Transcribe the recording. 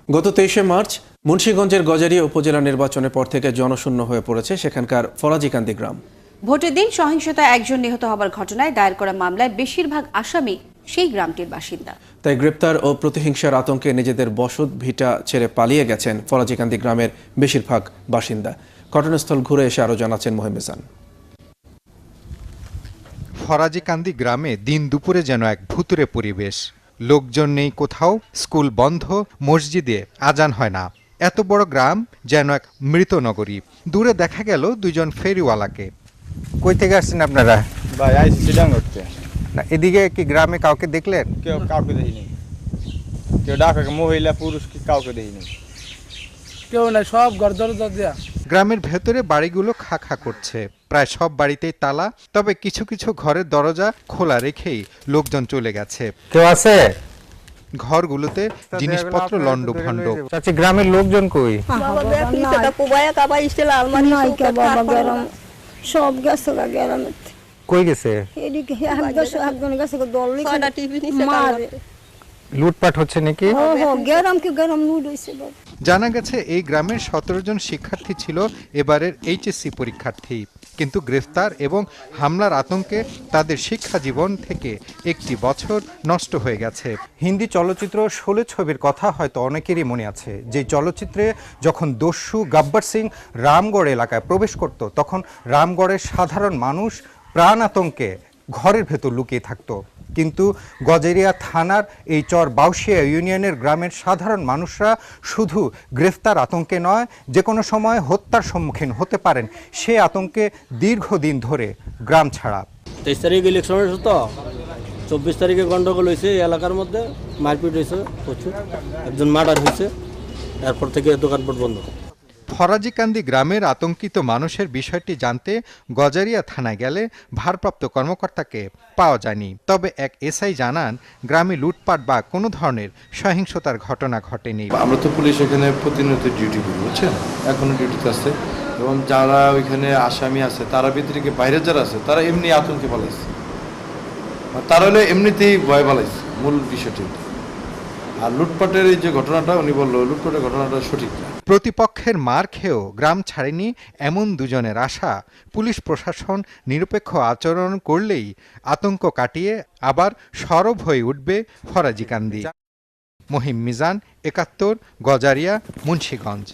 গত 23শে মার্চ মুন্সিগঞ্জের গজারিয়া উপজেলা নির্বাচনের পর থেকে জনশূন্য হয়ে পড়েছে সেখানকার ফরাজিকান্দি গ্রাম। ভোটের দিন সহিংসতায় একজন নিহত হবার ঘটনায় দায়ের করা মামলায় বেশিরভাগ আসামি সেই গ্রামটির বাসিন্দা। তাই গ্রেপ্তার ও প্রতিহিংসার আতঙ্কে নিজেদের বসত ভিটা ছেড়ে পালিয়ে গেছেন ফরাজিকান্দি গ্রামের বেশিরভাগ বাসিন্দা। ঘটনাস্থল ঘুরে এসে আরও জানাচ্ছেন মহিম মিজান। ফরাজিকান্দি গ্রামে দিন দুপুরে যেন এক ভুতুরে পরিবেশ। লোকজন নেই কোথাও, স্কুল বন্ধ, মসজিদে আজান হয় না। এত বড় গ্রাম যেন এক মৃত নগরী। দূরে দেখা গেল দুইজন ফেরিওয়ালাকে। কই থেকে আসছেন আপনারা? ভাই আইসি সিডাং করতে। না, এদিকে কি গ্রামে কাউকে দেখলেন? কাউকে দেখিনি, কেউ ডাকা মহিলা পুরুষ কাউকে দেখিনি, কেউ নাই, সব ঘর দরজা দেয়া। গ্রামের ভেতরে বাড়িগুলো খা খা করছে, প্রায় সব বাড়িতেই তালা। তবে কিছু কিছু ঘরের দরজা খোলা রেখেই লোকজন চলে গেছে। কেউ আছে? ঘরগুলোতে জিনিসপত্র লন্ডভন্ড। চাচি, গ্রামের লোকজন কই? সব গেছে গ্রামে। কই গেছে? এদিকে একজন গেছে দল লুটপাট হচ্ছে নাকি? গ্রাম লুট হয়েছে। জানা গেছে এই গ্রামের 17 জন শিক্ষার্থী ছিল এবারের এইচএসসি পরীক্ষার্থী, কিন্তু গ্রেফতার এবং হামলার আতঙ্কে তাদের শিক্ষা জীবন থেকে একটি বছর নষ্ট হয়ে গেছে। হিন্দি চলচ্চিত্র শোলে ছবির কথা হয়তো অনেকেরই মনে আছে, যে চলচ্চিত্রে যখন দস্যু গব্বর সিং রামগড় এলাকায় প্রবেশ করত, তখন রামগড়ের সাধারণ মানুষ প্রাণ আতঙ্কে ঘরের ভেতর লুকিয়ে থাকতো। কিন্তু গজারিয়া থানার এই চর বাউশিয়া ইউনিয়নের গ্রামের সাধারণ মানুষরা শুধু গ্রেফতার আতঙ্কে নয়, যে কোনো সময় হত্যার সম্মুখীন হতে পারেন সে আতঙ্কে দীর্ঘদিন ধরে গ্রাম ছাড়া। 23 তারিখ ইলেকশন হয়েছে, তো 24 তারিখে গন্ডগোল হয়েছে, এলাকার মধ্যে মারপিট হয়েছে প্রচুর, একজন মার্ডার হয়েছে, এরপর থেকে দোকানপাট বন্ধ। ফরাজিকান্দি গ্রামের আতঙ্কিত মানুষের বিষয়টি জানতে গজারিয়া থানায় গেলে ভারপ্রাপ্ত কর্মকর্তাকে পাওয়া যায়নি। তবে এক এসআই জানান, গ্রামে লুটপাট বা কোনো ধরনের সহিংসতার ঘটনা ঘটেনি। আমরা তো পুলিশ এখানে প্রতিনিয়ত ডিউটি করি, বুঝছেন, এখনো ডিউটিতে আছে, এবং যারা ওইখানে আসামি আছে তারা ভিতরে বাইরে যারা আছে তারা এমনি আতঙ্কে পালাইছে, তারা হলে এমনিতেই ভয় পালাইছে। মূল বিষয়টি আর লুটপাটের এই যে ঘটনাটা উনি বললো, লুটপাটের ঘটনাটা সঠিক না। প্রতিপক্ষের মার খেয়েও গ্রাম ছাড়েনি এমন দুজনের আশা, পুলিশ প্রশাসন নিরপেক্ষ আচরণ করলেই আতঙ্ক কাটিয়ে আবার সরব হয়ে উঠবে ফরাজিকান্দি। মহিম মিজান, ৭১, গজারিয়া, মুন্সিগঞ্জ।